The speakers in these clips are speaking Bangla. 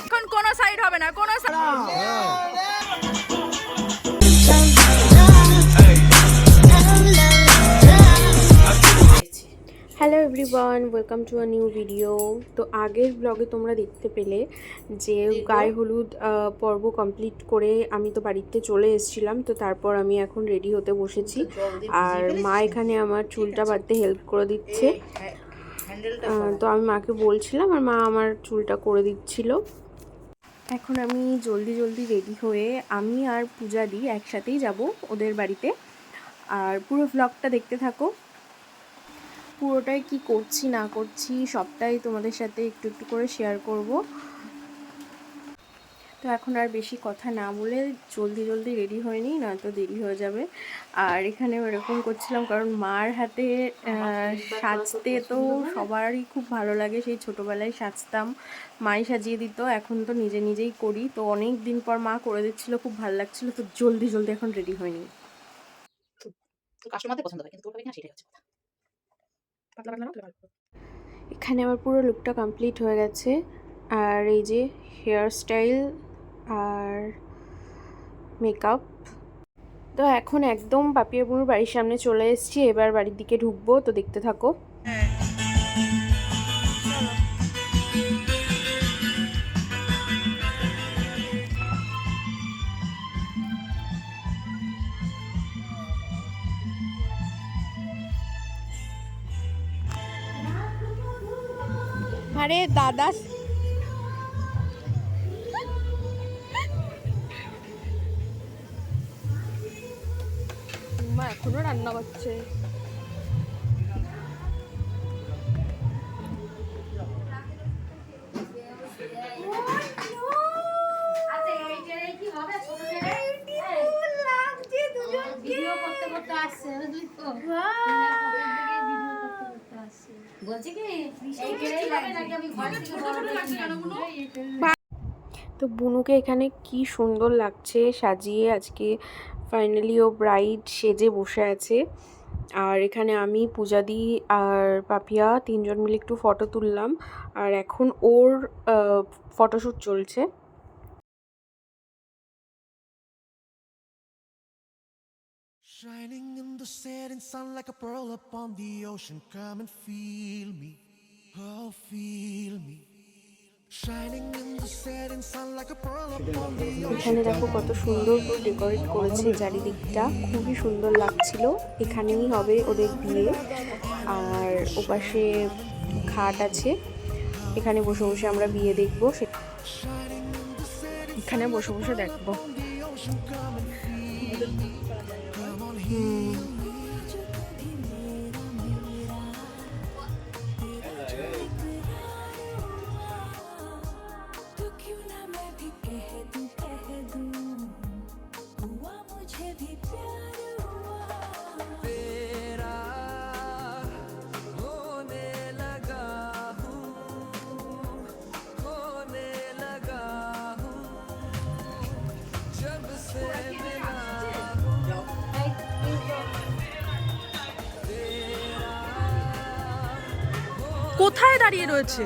এখন কোনো সাইড হবে না, কোনো hello everyone, welcome to a new video. তো আগের ব্লগে তোমরা দেখতে পেলে যে গায়ে হলুদ পর্ব কমপ্লিট করে আমি তো বাড়িতে চলে এসেছিলাম। তো তারপর আমি এখন রেডি হতে বসেছি, আর মা এখানে আমার চুলটা বাঁধতে হেল্প করে দিচ্ছে। তো আমি মাকে বলছিলাম আর মা আমার চুলটা করে দিচ্ছিল। এখন আমি জলদি জলদি রেডি হয়ে আমি আর পূজাদি একসাথেই যাব ওদের বাড়িতে। আর পুরো ব্লগটা দেখতে থাকো, পুরোটাই কি করছি না করছি সবটাই তোমাদের সাথে একটু একটু করে শেয়ার করব। তো এখন আর বেশি কথা না বলে জলদি জলদি রেডি হয়ে নিই, না তো দেরি হয়ে যাবে। আর এখানে এরকম করছিলাম কারণ মার হাতে সাজতে তো সবারই খুব ভালো লাগে। সেই ছোটোবেলায় সাজতাম, মাই সাজিয়ে দিত, এখন তো নিজে নিজেই করি। তো অনেক দিন পর মা করে দিচ্ছিলো, খুব ভালো লাগছিলো। তো জলদি জলদি এখন রেডি হয়ে নিই। কাস্টমারদের পছন্দ হয়, কিন্তু তোর হবে না সেটাই হচ্ছে কথা। এখানে আমার পুরো লুকটা কমপ্লিট হয়ে গেছে। আর এই যে হেয়ার স্টাইল আর মেকআপ। তো এখন একদম পাপিয়া বুনুর বাড়ির সামনে চলে এসেছি, এবার বাড়ির দিকে ঢুকবো। তো দেখতে থাকো। আরে দাদা, মা এখনো রান্না করছে। তো বুনুকে এখানে কি সুন্দর লাগছে সাজিয়ে। আজকে ফাইনালি ও ব্রাইড সেজে বসে আছে। আর এখানে আমি, পূজাদি আর পাপিয়া তিনজন মিলে একটু ফটো তুললাম। আর এখন ওর ফটোশ্যুট চলছে। Shining in the setting sun like a pearl upon the ocean. Come and feel me, oh feel me. Shining in the setting sun like a pearl upon the ocean. এখানে দেখো কত সুন্দর করে ডেকোরেট করেছে চারিদিকটা, খুবই সুন্দর লাগছিল। এখানেই হবে ওদের বিয়ে। আর ওপাশে খাট আছে, এখানে বসে বসে আমরা বিয়ে দেখবো। এখানে বসে বসে দেখবো। কোথায় দাঁড়িয়ে রয়েছে?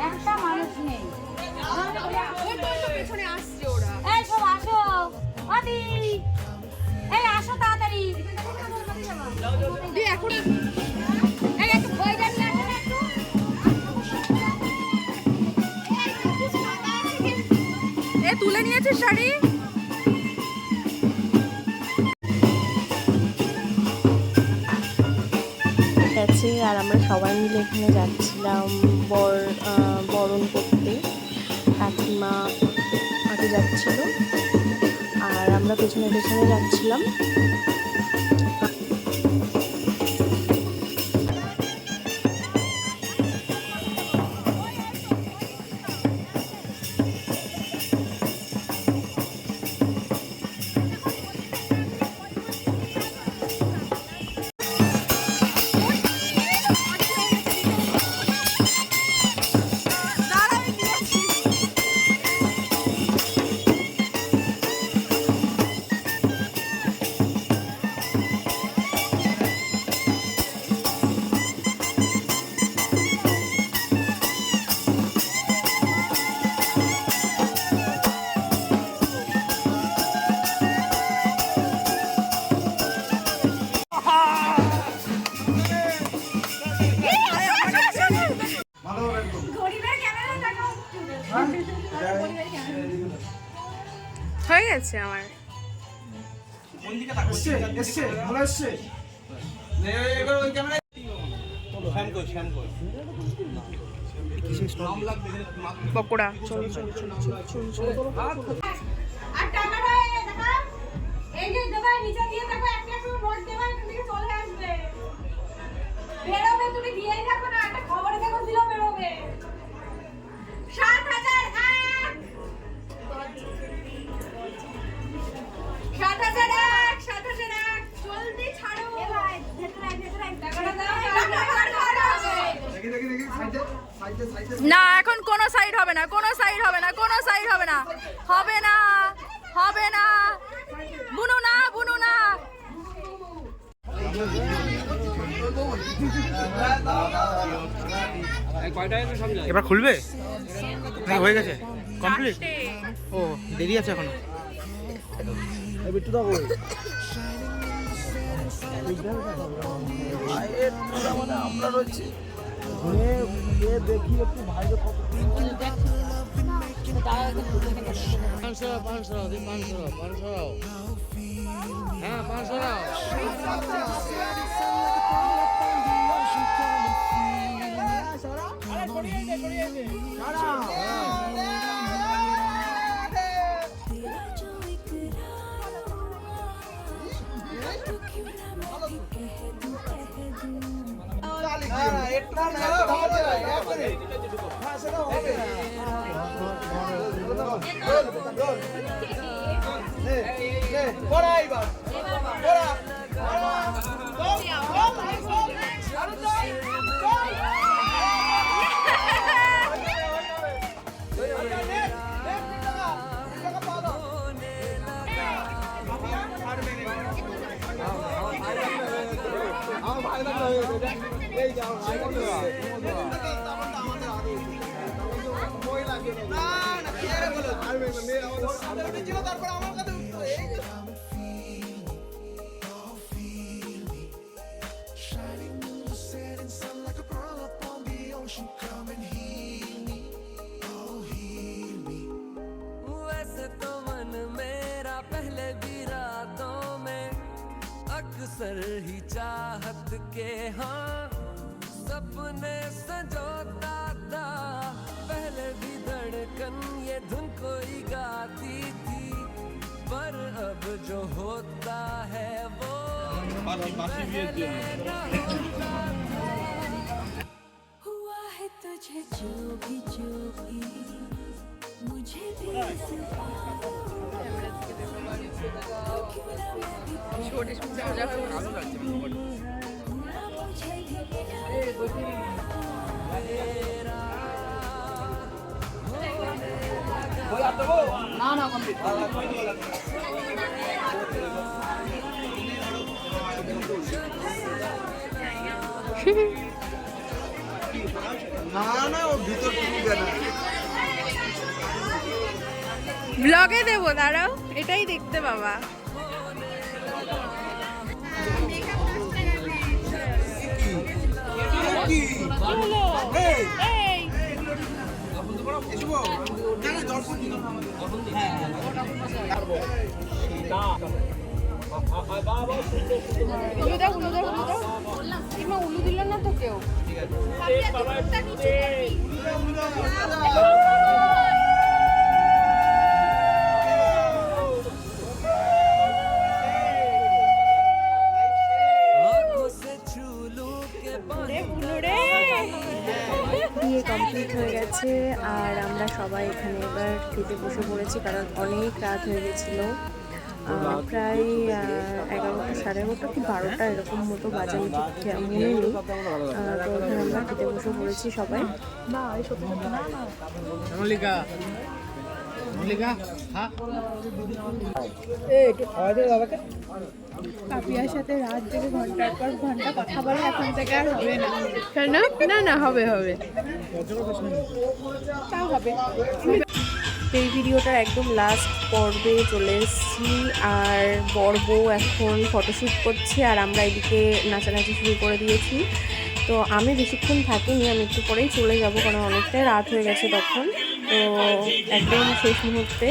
একটা মানুষ নেই, পেছনে আসছে ওরা। এই সব আসো, আদি এই আসো তাড়াতাড়ি। এখন এই একটু ভয় জানি আসো না একটু। এ তুলে নিয়েছে শাড়ি। গেছে আর আমরা সবাই মিলে এখানে যাচ্ছিলাম বরণ করতে। কাকিমা আগে যাচ্ছিল আর আমরা পেছনে পেছনে যাচ্ছিলাম। লাগছে আমার। পকোড়া চলো চলো চলো চলো চলো চলো। আর টাকাটা দেখা এই যে দেবা নিচে দিয়ে দেখো একটা একটু নোট দেবা এখান থেকে চলে আসবে। বেরোবে তুমি দিয়েই রাখো না, একটা খবরে কাগজ দিলেও বেরোবে। 7001 7001 7001 জলদি ছাড়ো। এ ভাই ভেতরে টাকাটা দাও। না এখন কোনো সাইড হবে না, কোনো সাইড হবে না, কোনো সাইড হবে না, হবে না, হবে না, বুনু না, বুনু না। এবার খুলবে নাকি হয়ে গেছে কমপ্লিট? ও দেরি আছে এখনো। আমরা রয়েছি দেখি একটু ভাইকে কত 500 হ্যাঁ 500 वैसे तो मन मेरा पहले भी रातों में अक्सर ही चाहत के हाँ सपने संजोता था। पहले भी धड़कन ये धुन कोई गाती थी, पर अब जो होता है वो पहले न होता था। हुआ है तुझे जो भी मुझे भी ব্লগে দেবো, দাঁড়াও, এটাই দেখতে বাবা। উলু দাও, উলু দাও, উলু দাও। ইমা উলু দিল না তো কেউ। বিয়ে কমপ্লিট হয়ে গেছে আর আমরা সবাই এখানে এবার খেতে বসে পড়েছি, কারণ অনেক রাত হয়ে গেছিলো। প্রায় 11টা, 11:30 কি 12টা এরকম মতো বাজে, আমি ঠিক মনে নেই। তো এখানে আমরা খেতে বসে পড়েছি সবাই। কাপিয়ার সাথে রাত জেগে ঘন্টার পর ঘন্টা কথা বলে এখন থেকে আর হবে না। কেন? না না, হবে হবে, তাও হবে। এই ভিডিওটার একদম লাস্ট পর্বে চলে এসেছি আর বর বউ এখন ফটোশ্যুট করছে আর আমরা এদিকে নাচানাচি শুরু করে দিয়েছি। তো আমি বেশিক্ষণ থাকিনি, আমি একটু পরেই চলে যাব, কারণ অনেকটাই রাত হয়ে গেছে তখন। তো একদম শেষ মুহূর্তে